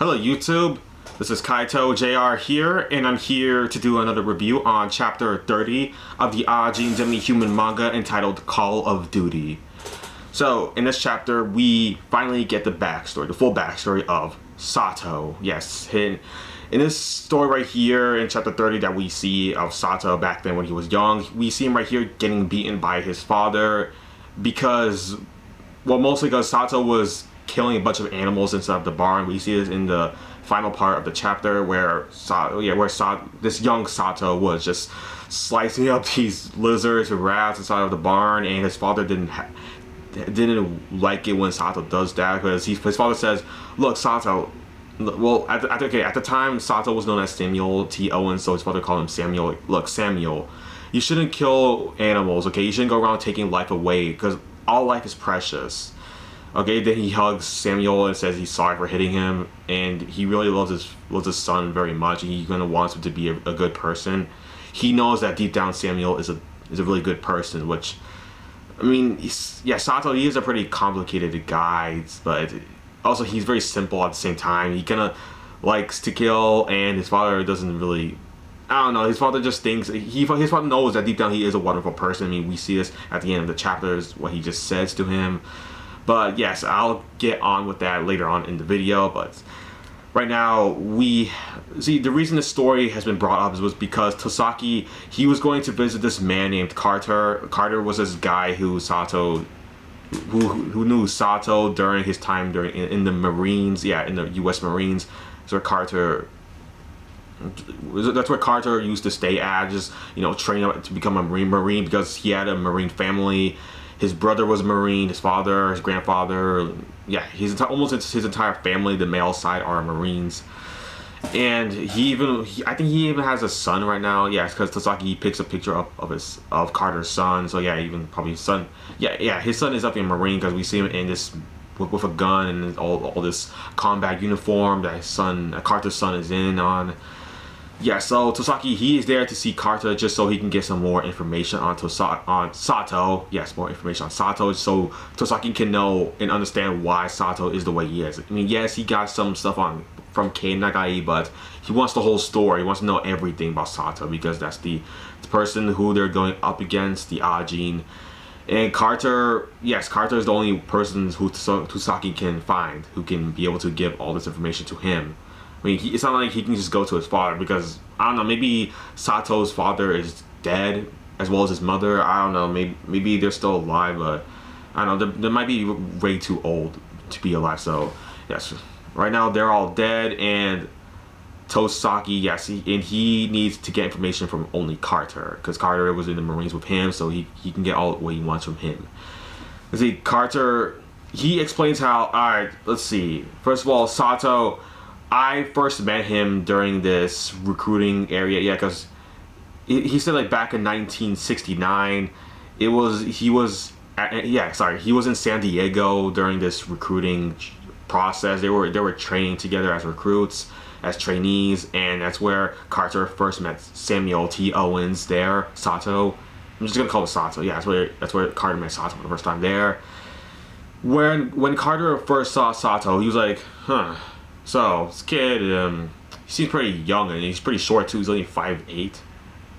Hello YouTube, this is Kaito JR here, and I'm here to do another review on chapter 30 of the Ajin demi-human manga entitled Call of Duty. So, in this chapter, we finally get the backstory, the full backstory of Sato. Yes, in this story right here in chapter 30 that we see of Sato back then when he was young, we see him right here getting beaten by his father because, well, mostly because Sato was killing a bunch of animals inside of the barn. We see this in the final part of the chapter where this young Sato was just slicing up these lizards and rats inside of the barn, and his father didn't like it when Sato does that because his father says, "Look, Sato." Well, at the time, Sato was known as Samuel T. Owens, so his father called him Samuel. Look, Samuel, you shouldn't kill animals, okay? You shouldn't go around taking life away because all life is precious. Okay, then he hugs Samuel and says he's sorry for hitting him, and he really loves his son very much, and he gonna wants him to be a good person. He knows that deep down Samuel is a really good person, which, I mean, Sato, he is a pretty complicated guy, but also he's very simple at the same time. He kind of likes to kill, and his father doesn't really, I don't know, his father just thinks, his father knows that deep down he is a wonderful person. I mean, we see this at the end of the chapters, what he just says to him. But yes, I'll get on with that later on in the video, but right now, we see the reason this story has been brought up was because Tosaki, he was going to visit this man named Carter. Carter was this guy who knew Sato during his time in the Marines, in the U.S. Marines. That's where Carter used to stay at, just, you know, train up to become a Marine because he had a Marine family. His brother was a Marine, his father, his grandfather, almost his entire family, the male side, are Marines. And I think he even has a son right now. Yeah, because Tosaki picks a picture up of Carter's son. So yeah, even probably his son. Yeah, his son is up in Marine because we see him in this with a gun and all this combat uniform that Carter's son is in on. Yeah, so Tosaki, he is there to see Carter just so he can get some more information on Sato. Yes, more information on Sato, so Tosaki can know and understand why Sato is the way he is. I mean, yes, he got some stuff from Kei Nagai, but he wants the whole story. He wants to know everything about Sato because that's the person who they're going up against, the Ajin. And Carter, yes, Carter is the only person who Tosaki can find who can be able to give all this information to him. I mean, it's not like he can just go to his father because, I don't know, maybe Sato's father is dead as well as his mother. I don't know, maybe they're still alive, but I don't know, they might be way too old to be alive. So, yes, right now they're all dead, and Tosaki, yes, he needs to get information from only Carter because Carter was in the Marines with him, so he can get all what he wants from him. You see, Carter, he explains how, alright, let's see, first of all, Sato, I first met him during this recruiting area, because he said like back in 1969, he was in San Diego during this recruiting process. They were training together as recruits, as trainees, and that's where Carter first met Samuel T. Owens there, Sato. I'm just gonna call him Sato. Yeah, that's where Carter met Sato for the first time there. When Carter first saw Sato, he was like, huh. So, this kid, he seems pretty young, and he's pretty short too. He's only 5'8".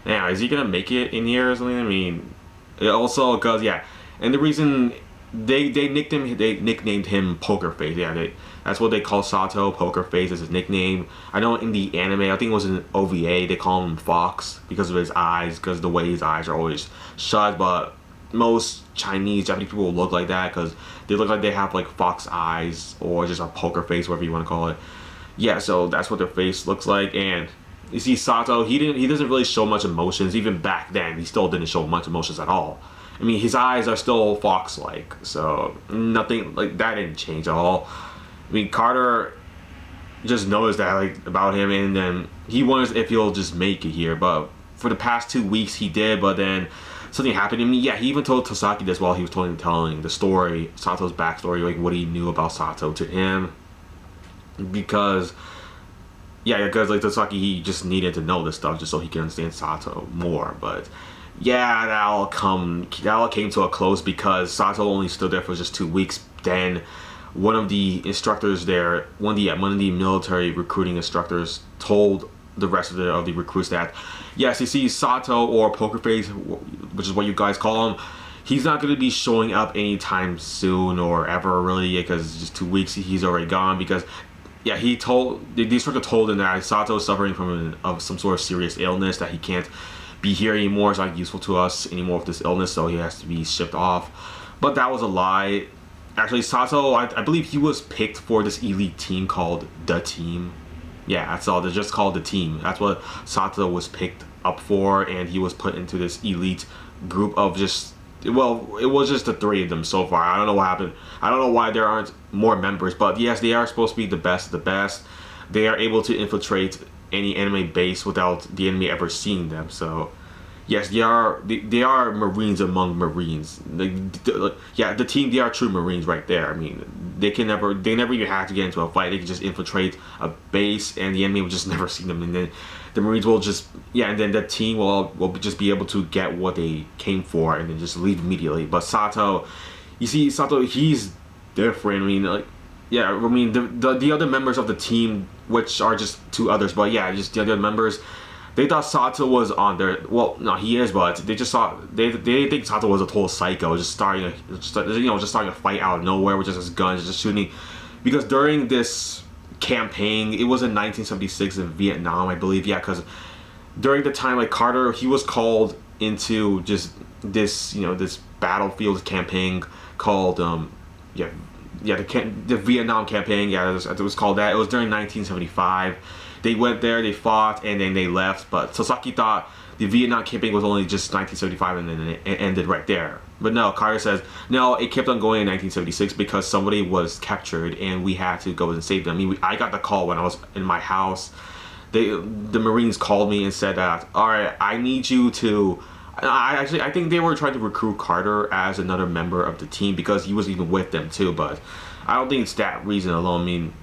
Now, is he gonna make it in here or something? I mean, also because, and the reason they nicknamed him Poker Face. Yeah, that's what they call Sato. Poker Face is his nickname. I know in the anime, I think it was in OVA, they call him Fox because of his eyes, because the way his eyes are always shut. But most Japanese people look like that because they look like they have like fox eyes or just a poker face, whatever you want to call it. Yeah, so that's what their face looks like. And you see Sato, he doesn't really show much emotions. Even back then, he still didn't show much emotions at all. I mean, his eyes are still fox-like, so nothing like that didn't change at all. I mean, Carter just noticed that about him, and then he wonders if he'll just make it here. But for the past 2 weeks, he did, but then something happened. I mean, he even told Tosaki this while he was telling the story, Sato's backstory, like what he knew about Sato to him. Because like Tosaki, he just needed to know this stuff just so he can understand Sato more. But that all came to a close because Sato only stood there for just 2 weeks. Then one of the instructors there, one of the military recruiting instructors told the rest of the recruits that, yes, you see Sato, or Poker Face, which is what you guys call him, he's not going to be showing up anytime soon or ever, really, because it's just 2 weeks he's already gone. Because yeah, he told the instructor told him that Sato is suffering from some sort of serious illness, that he can't be here anymore. It's not useful to us anymore with this illness, so he has to be shipped off. But that was a lie. Actually, Sato, I believe he was picked for this elite team called the Team. Yeah, that's all. They're just called the Team. That's what Sato was picked up for, and he was put into this elite group of just, well, it was just the 3 of them so far. I don't know what happened. I don't know why there aren't more members, but yes, they are supposed to be the best of the best. They are able to infiltrate any enemy base without the enemy ever seeing them. So yes, they are Marines among Marines. Yeah, the Team, they are true Marines right there. I mean, they never even have to get into a fight. They can just infiltrate a base, and the enemy will just never see them. And then the Marines will just, yeah, and then the Team will just be able to get what they came for, and then just leave immediately. But Sato, you see, Sato, he's different. I mean, like, yeah, I mean, the other members of the Team, which are just 2 others, but yeah, just the other members, they thought Sato was on their, well, no, he is, but they just thought, they think Sato was a total psycho, just starting a fight out of nowhere with just his guns, just shooting. Because during this campaign, it was in 1976 in Vietnam, I believe, yeah, because during the time, like, Carter, he was called into just this, this battlefield campaign called, the Vietnam campaign, yeah, it was called that. It was during 1975. They went there, they fought, and then they left. But Sasaki thought the Vietnam campaign was only just 1975, and then it ended right there. But no, Carter says, no, it kept on going in 1976 because somebody was captured, and we had to go and save them. I mean, I got the call when I was in my house. The Marines called me and said that, all right, I need you to... I think they were trying to recruit Carter as another member of the team because he was even with them too. But I don't think it's that reason alone. I mean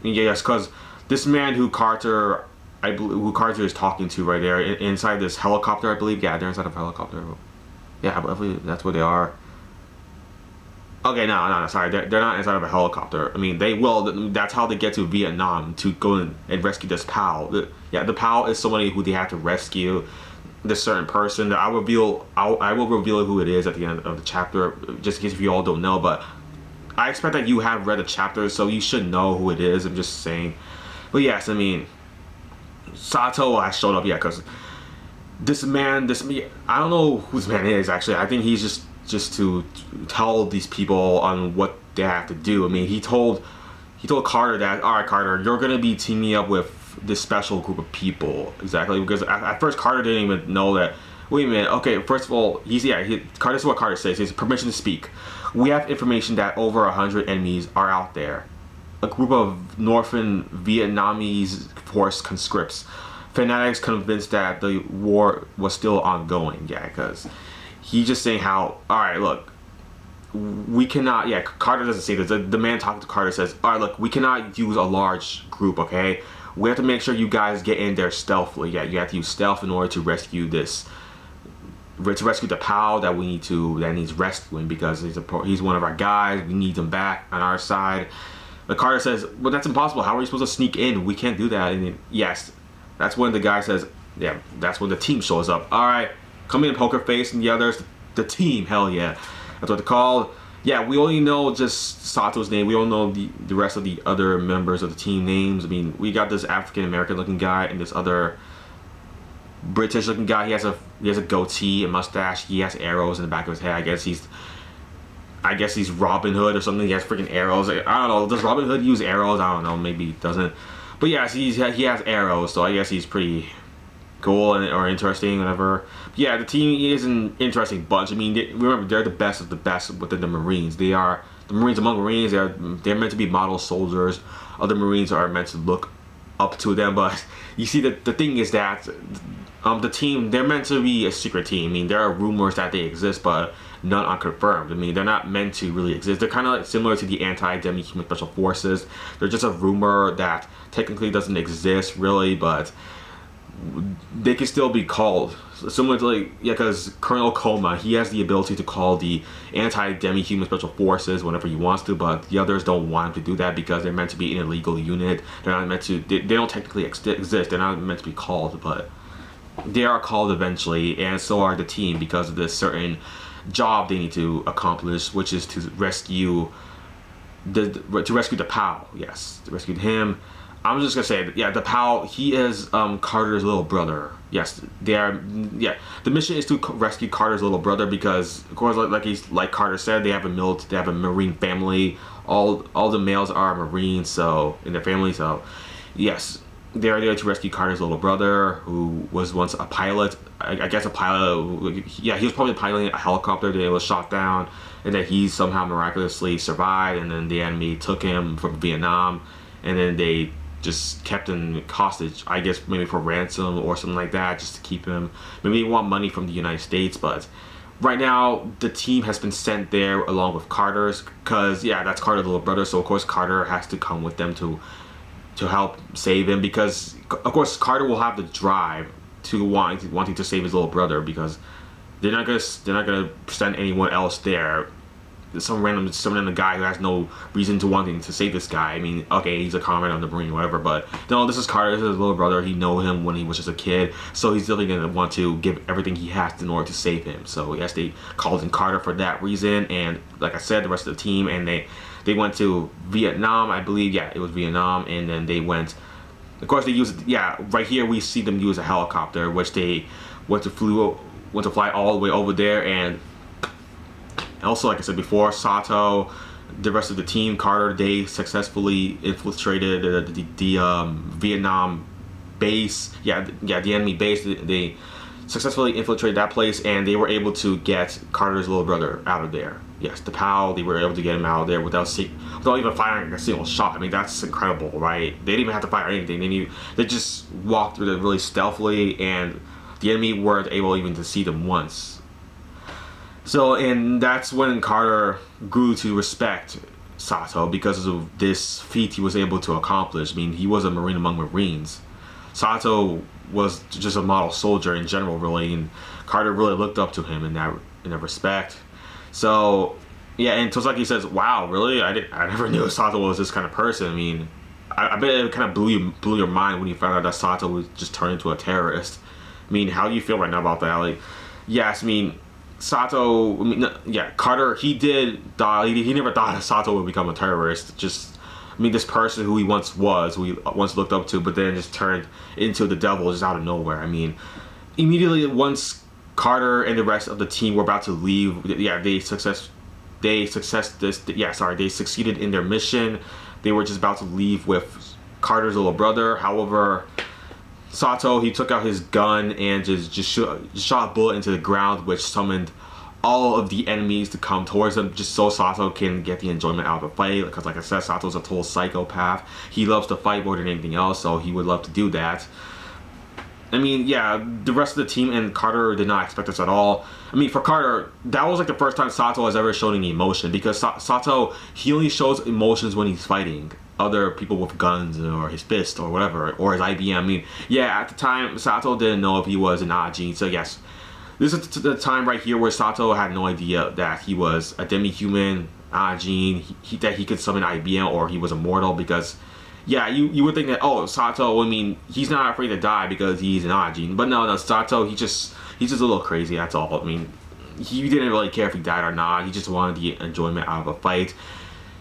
yes, because this man who Carter is talking to right there inside this helicopter, I believe. Yeah, they're inside of a helicopter. Yeah, I believe that's where they are. Okay, no, sorry, they're not inside of a helicopter. I mean, they will. That's how they get to Vietnam to go and rescue this POW. The POW is somebody who they have to rescue. This certain person that I will reveal who it is at the end of the chapter, just in case if you all don't know. But I expect that you have read the chapter, so you should know who it is. I'm just saying. But yes, I mean, Sato has showed up, yeah, because this man, I don't know who this man is actually. I think he's just to tell these people on what they have to do. I mean, he told Carter that, all right, Carter, you're gonna be teaming up with this special group of people. Exactly, because at first Carter didn't even know that. Wait a minute. Okay, first of all, Carter, this is what Carter says. He has permission to speak. We have information that over 100 enemies are out there. A group of Northern Vietnamese force conscripts. Fanatics convinced that the war was still ongoing. Yeah, because he's just saying how, all right, look, we cannot, yeah, Carter doesn't say this. The man talking to Carter says, all right, look, we cannot use a large group, okay? We have to make sure you guys get in there stealthily. Yeah, you have to use stealth in order to rescue the POW that needs rescuing, because he's one of our guys. We need him back on our side. But Carter says, well, that's impossible. How are we supposed to sneak in? We can't do that. And then, yes, that's when the guy says, yeah, that's when the team shows up. All right, come in, Poker Face and the others. The team, hell yeah. That's what they're called. Yeah, we only know just Sato's name. We don't know the rest of the other members of the team names. I mean, we got this African-American looking guy and this other British looking guy. He has a goatee, a mustache. He has arrows in the back of his head. I guess he's Robin Hood or something. He has freaking arrows. I don't know. Does Robin Hood use arrows? I don't know. Maybe he doesn't. But yes, he has arrows, so I guess he's pretty cool or interesting, whatever. But yeah, the team is an interesting bunch. I mean, remember, they're the best of the best within the Marines. They are the Marines among Marines. They're meant to be model soldiers. Other Marines are meant to look up to them. But you see, the thing is that the team, they're meant to be a secret team. I mean, there are rumors that they exist, but none are confirmed. I mean, they're not meant to really exist. They're kind of like similar to the anti-demi human special forces. They're just a rumor that technically doesn't exist really, but they can still be called similar to like, yeah, because Colonel Koma, he has the ability to call the anti-demi-human special forces whenever he wants to, but the others don't want him to do that because they're meant to be an illegal unit. They're not meant to, they don't technically exist. They're not meant to be called, but they are called eventually, and so are the team because of this certain job they need to accomplish, which is to rescue the POW. Yes, to rescue him. I'm just gonna say, yeah, the POW. He is Carter's little brother. Yes, they are. Yeah, the mission is to rescue Carter's little brother because, of course, like Carter said, they have a Marine family. All the males are Marines, so in their family. So, yes, they are there to rescue Carter's little brother, who was once a pilot. I guess a pilot. Yeah, he was probably piloting a helicopter that was shot down, and that he somehow miraculously survived. And then the enemy took him from Vietnam, and then they just kept him hostage, I guess maybe for ransom or something like that, just to keep him. Maybe they want money from the United States, but right now the team has been sent there along with Carter's, because yeah, that's Carter's little brother, so of course Carter has to come with them to help save him, because of course Carter will have the drive to wanting to save his little brother, because they're not gonna send anyone else there. Some random guy who has no reason to wanting to save this guy. I mean, okay, he's a comrade on the Marine, whatever, but no, this is Carter. This is his little brother. He knows him when he was just a kid, so he's definitely gonna want to give everything he has in order to save him. So yes, they called in Carter for that reason, and like I said, the rest of the team, and they went to Vietnam, I believe. Yeah, it was Vietnam, and then they went. Of course, they used, yeah, right here we see them use a helicopter, which they went to fly all the way over there. And also, like I said before, Sato, the rest of the team, Carter, they successfully infiltrated the Vietnam base. Yeah, the enemy base. They successfully infiltrated that place, and they were able to get Carter's little brother out of there. Yes, the POW, they were able to get him out of there without even firing a single shot. I mean, that's incredible, right? They didn't even have to fire anything. They just walked through it really stealthily, and the enemy weren't able even to see them once. So, and that's when Carter grew to respect Sato because of this feat he was able to accomplish. I mean, he was a Marine among Marines. Sato was just a model soldier in general, really, and Carter really looked up to him in that respect. So, yeah, and Tosaki says, "Wow, really? I never knew Sato was this kind of person." I mean, I bet it kind of blew your mind when you found out that Sato was just turned into a terrorist. I mean, how do you feel right now about that? Like, yes, I mean, Sato, I mean, yeah, Carter, he did die. He never thought Sato would become a terrorist. Just, I mean, this person who he once was, who he once looked up to, but then just turned into the devil just out of nowhere. I mean, immediately once Carter and the rest of the team were about to leave, yeah, they succeeded in their mission. They were just about to leave with Carter's little brother. However, Sato, he took out his gun and just shot a bullet into the ground, which summoned all of the enemies to come towards him, just so Sato can get the enjoyment out of the fight. Because like I said, Sato's a total psychopath. He loves to fight more than anything else, so he would love to do that. I mean, yeah, the rest of the team and Carter did not expect this at all. I mean, for Carter, that was like the first time Sato has ever shown any emotion, because Sato, he only shows emotions when he's fighting other people with guns or his fist or whatever, or his IBM. I mean, yeah, at the time, Sato didn't know if he was an Ajin, so yes. This is the time right here where Sato had no idea that he was a demi-human Ajin, that he could summon IBM, or he was immortal, because yeah, you would think that, oh, Sato, I mean, he's not afraid to die because he's an Ajin. But no, Sato, he's just a little crazy, that's all. I mean, he didn't really care if he died or not. He just wanted the enjoyment out of a fight.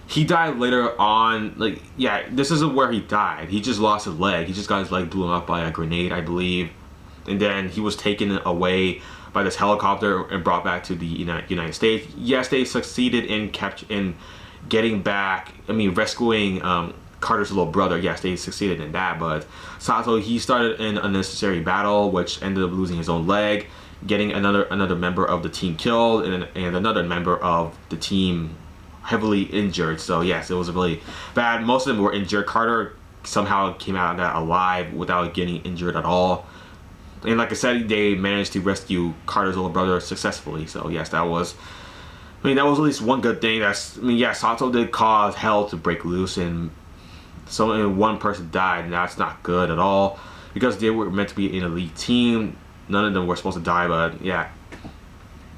He died later on, like, yeah, this isn't where he died. He just lost his leg. He just got his leg blown up by a grenade, I believe. And then he was taken away by this helicopter and brought back to the United States. Yes, they succeeded in getting back, rescuing Carter's little brother. Yes, they succeeded in that, but Sato, he started an unnecessary battle, which ended up losing his own leg, getting another member of the team killed, and another member of the team heavily injured. So yes, it was really bad. Most of them were injured. Carter somehow came out of that alive without getting injured at all. And like I said, they managed to rescue Carter's little brother successfully. So yes, that was at least one good thing. Sato did cause hell to break loose, and one person died, and that's not good at all, because they were meant to be an elite team. none of them were supposed to die, but yeah,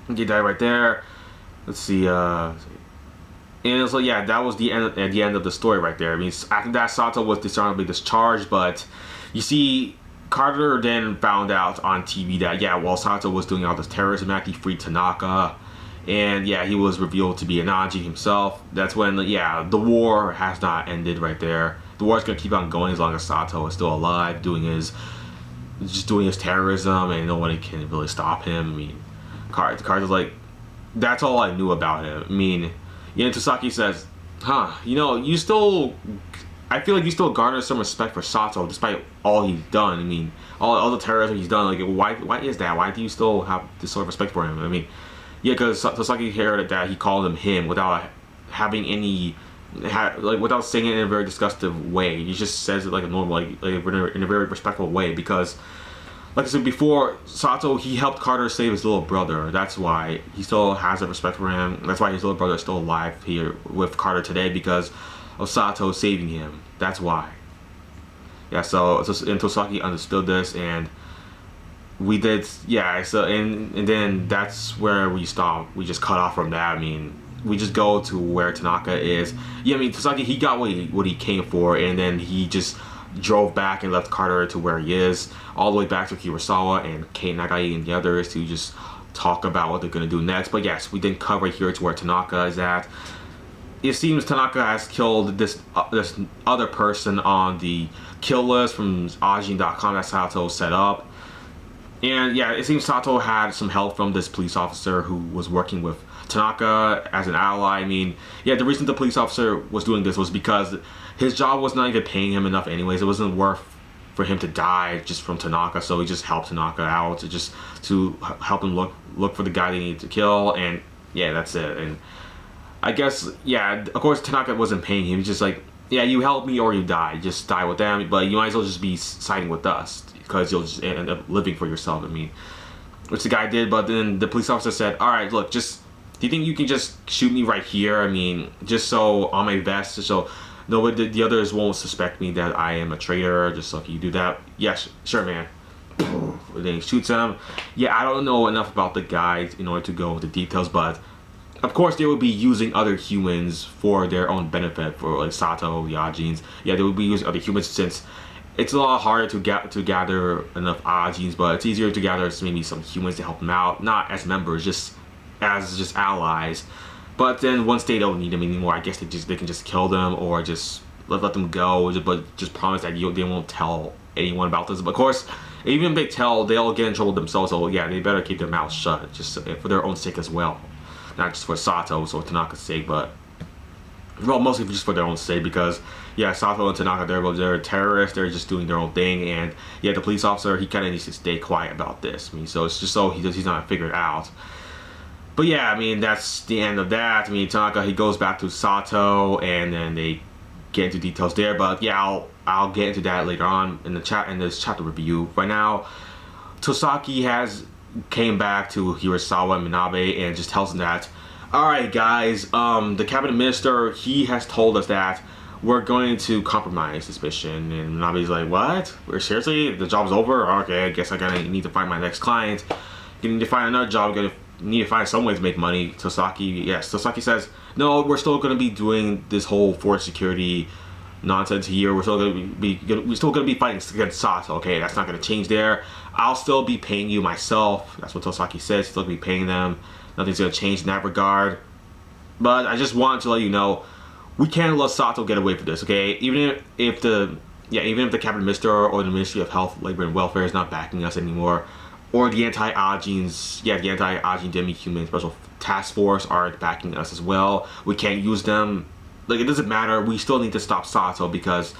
they died right there. Let's see. And so yeah, that was the end of the story right there. I mean, after that, Sato was dishonorably discharged, but you see, Carter then found out on TV that yeah, while Sato was doing all this terrorism act, he freed Tanaka, and yeah, he was revealed to be an Ajin himself. That's when yeah, the war has not ended right there. The war is gonna keep on going as long as Sato is still alive, doing his terrorism, and no one can really stop him. I mean, Carter's like, that's all I knew about him. I mean, yeah, Tosaki says, huh, you still, I feel like you still garner some respect for Sato despite all he's done. I mean, all the terrorism he's done. Like, why is that? Why do you still have this sort of respect for him? I mean, yeah, because Tosaki heard that he called him without having any, without saying it in a very disgustive way. He just says it like a normal, like in a very respectful way, because like I said before, Sato, he helped Carter save his little brother. That's why he still has a respect for him. That's why his little brother is still alive here with Carter today, because of Sato saving him. That's why. Yeah, so and Tosaki understood this, and we did, yeah, so and then that's where we stopped. We just cut off from that. I mean, we just go to where Tanaka is. Yeah, I mean, Tosaki, he got what he came for, and then he just drove back and left Carter to where he is, all the way back to Kurosawa and Kei Nagai and the others to just talk about what they're going to do next. But yes, we didn't cover here to where Tanaka is at. It seems Tanaka has killed this other person on the kill list from Ajin.com that Sato set up. And yeah, it seems Sato had some help from this police officer who was working with Tanaka as an ally. I mean, yeah, the reason the police officer was doing this was because his job was not even paying him enough anyways. It wasn't worth for him to die just from Tanaka, so he just helped Tanaka out to help him look for the guy they needed to kill, and yeah, that's it. And I guess, yeah, of course Tanaka wasn't paying him. He's just like, yeah, you help me or you die. Just die with them, but you might as well just be siding with us, because you'll just end up living for yourself. I mean, which the guy did, but then the police officer said, all right, look, do you think you can just shoot me right here? I mean, just so on my vest, just so the others won't suspect me that I am a traitor, just so can you do that? Yes, sure, man. And then he shoots him. Yeah, I don't know enough about the guy in order to go into details, but of course they would be using other humans for their own benefit, for like Sato, the Ajins. Yeah, they would be using other humans, since it's a lot harder to gather enough Ajins, but it's easier to gather maybe some humans to help them out, not as members, just as allies. But then once they don't need them anymore, I guess they can just kill them, or just let them go, but just promise that they won't tell anyone about this. But of course, even if they tell, they'll get in trouble themselves, so yeah, they better keep their mouths shut, just for their own sake as well. Not just for Sato's or Tanaka's sake, but well, mostly just for their own sake, because yeah, Sato and Tanaka, they're terrorists, they're just doing their own thing, and yeah, the police officer, he kind of needs to stay quiet about this. I mean, so it's just so he's not figured out. But yeah, I mean, that's the end of that. I mean, Tanaka, he goes back to Sato, and then they get into details there. But yeah, I'll get into that later on in this chapter review. Right now, Tosaki came back to Hirasawa and Minabe and just tells them that, all right, guys, the cabinet minister, he has told us that we're going to compromise this mission. And Minabe's like, what? Seriously? The job's over? Okay, I guess I need to find my next client. You need to find another job. Need to find some way to make money. Tosaki says, no, we're still going to be doing this whole forest security nonsense here. We're still going to be fighting against Sato. Okay, that's not going to change there. I'll still be paying you myself. That's what Tosaki says. Still be paying them. Nothing's going to change in that regard. But I just wanted to let you know, we can't let Sato get away with this. Okay, even if the cabinet minister or the Ministry of Health, Labor and Welfare is not backing us anymore, or the anti-Ajin demi-human special task force aren't backing us as well, we can't use them. Like, it doesn't matter. We still need to stop Sato because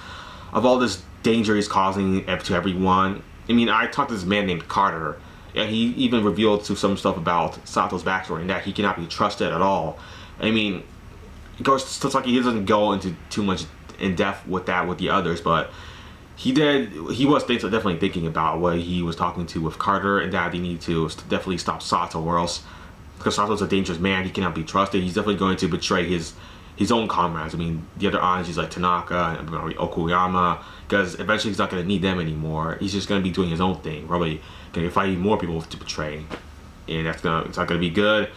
of all this danger he's causing to everyone. I mean, I talked to this man named Carter, and he even revealed some stuff about Sato's backstory and that he cannot be trusted at all. I mean, of course, it's like he doesn't go into too much in depth with that with the others, but he was definitely thinking about what he was talking to with Carter, and that they need to definitely stop Sato, or else, because Sato's a dangerous man, he cannot be trusted. He's definitely going to betray his own comrades. I mean, the other Ajins like Tanaka and Okuyama, because eventually he's not going to need them anymore. He's just going to be doing his own thing, probably going to be fighting more people to betray, and it's not going to be good.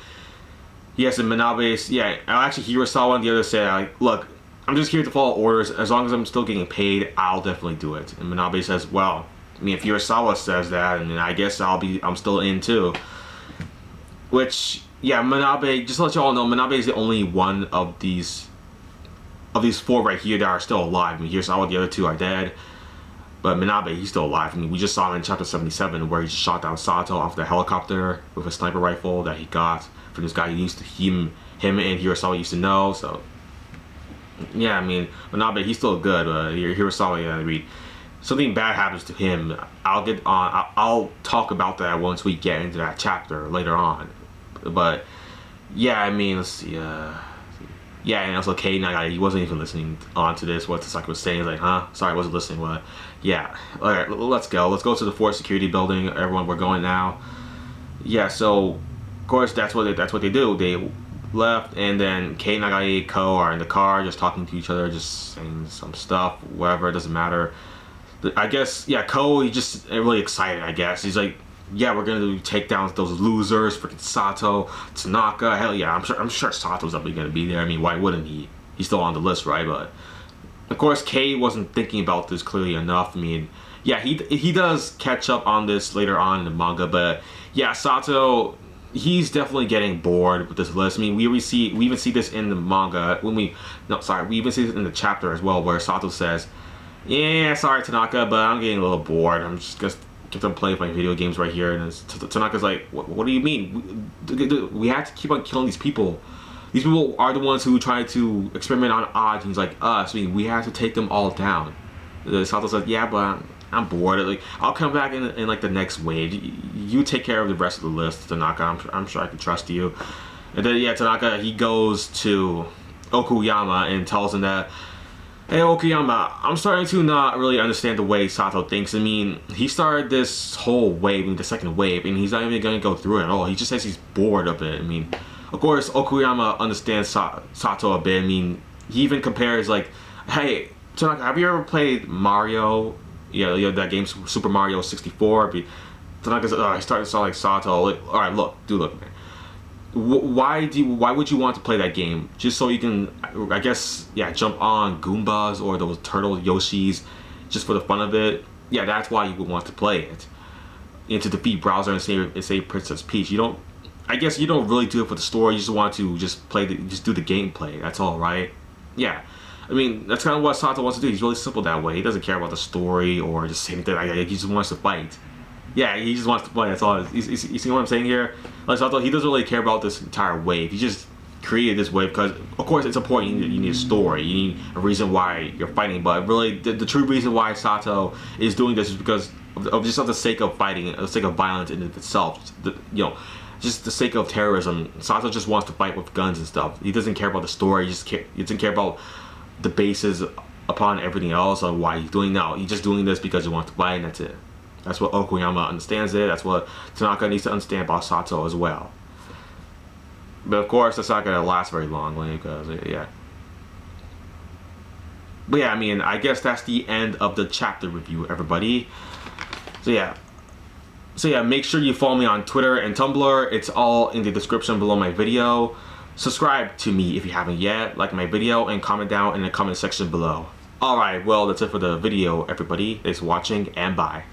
Yes, and Manabe's, yeah, actually Hirasawa on the other side, like, look, I'm just here to follow orders. As long as I'm still getting paid, I'll definitely do it. And Manabe says, well, I mean, if Hirasawa says that, and I guess I'm still in too. Which, yeah, Manabe, just to let you all know, Manabe is the only one of these four right here that are still alive. I mean, Hirasawa, the other two are dead. But Manabe, he's still alive. I mean, we just saw him in chapter 77 where he just shot down Sato off the helicopter with a sniper rifle that he got from this guy him and Hirasawa used to know. So, yeah, I mean, Manabe, he's still good. Hirasawa, yeah, I mean, something bad happens to him. I'll talk about that once we get into that chapter later on. But, yeah, I mean, let's see, yeah, and also Kei Nagai, he wasn't even listening on to this, what Sasaki was saying. He's like, huh? Sorry, I wasn't listening. But yeah, alright, let's go. Let's go to the Fort Security Building. Everyone, we're going now. Yeah, so, of course, that's what they do. They left, and then Kei Nagai, Ko are in the car, just talking to each other, just saying some stuff, whatever, it doesn't matter. I guess, yeah, Ko, he's just really excited, I guess. He's like, yeah, we're gonna take down those losers, freaking Sato, Tanaka. Hell yeah, I'm sure Sato's definitely gonna be there. I mean, why wouldn't he? He's still on the list, right? But of course, Kei wasn't thinking about this clearly enough. I mean, yeah, he does catch up on this later on in the manga, but yeah, Sato, he's definitely getting bored with this list. I mean, we even see this in the manga we even see this in the chapter as well, where Sato says, "Yeah, sorry Tanaka, but I'm getting a little bored. I'm just gonna get them playing my video games right here." And Tanaka's like, what do you mean? We have to keep on killing these people. These people are the ones who try to experiment on Ajins like us. I mean, we have to take them all down. Sato says, yeah, but I'm bored. Like, I'll come back in like the next wave. You take care of the rest of the list, Tanaka. I'm sure I can trust you. And then, yeah, Tanaka, he goes to Okuyama and tells him that, hey, Okuyama, I'm starting to not really understand the way Sato thinks. I mean, he started this whole wave, the second wave, and he's not even going to go through it at all. He just says he's bored of it. I mean, of course, Okuyama understands Sato a bit. I mean, he even compares, like, hey, Tanaka, have you ever played Mario? Yeah, that game, Super Mario 64? Tanaka's, he started to sound like Sato. Like, all right, look, man. Why would you want to play that game? Just so you can, I guess, yeah, jump on Goombas or those turtle Yoshis just for the fun of it? Yeah, that's why you would want to play it. And to defeat Bowser and save Princess Peach. I guess you don't really do it for the story. You just want to just do the gameplay. That's all, right? Yeah. I mean, that's kind of what Sato wants to do. He's really simple that way. He doesn't care about the story or just anything like that. He just wants to fight. Yeah, he just wants to play. That's all. You see what I'm saying here? Like Sato, he doesn't really care about this entire wave. He just created this wave because, of course, it's important. You need a story. You need a reason why you're fighting. But really, the true reason why Sato is doing this is because of the sake of fighting, the sake of violence in itself. Just the sake of terrorism. Sato just wants to fight with guns and stuff. He doesn't care about the story. He doesn't care about the basis upon everything else or why he's doing now. He's just doing this because he wants to fight, and that's it. That's what Okuyama understands it. That's what Tanaka needs to understand about Sato as well. But of course, that's not going to last very long because, yeah. But yeah, I mean, I guess that's the end of the chapter review, everybody. So yeah, make sure you follow me on Twitter and Tumblr. It's all in the description below my video. Subscribe to me if you haven't yet, like my video, and comment down in the comment section below. Alright, well, that's it for the video, everybody. Thanks for watching, and bye.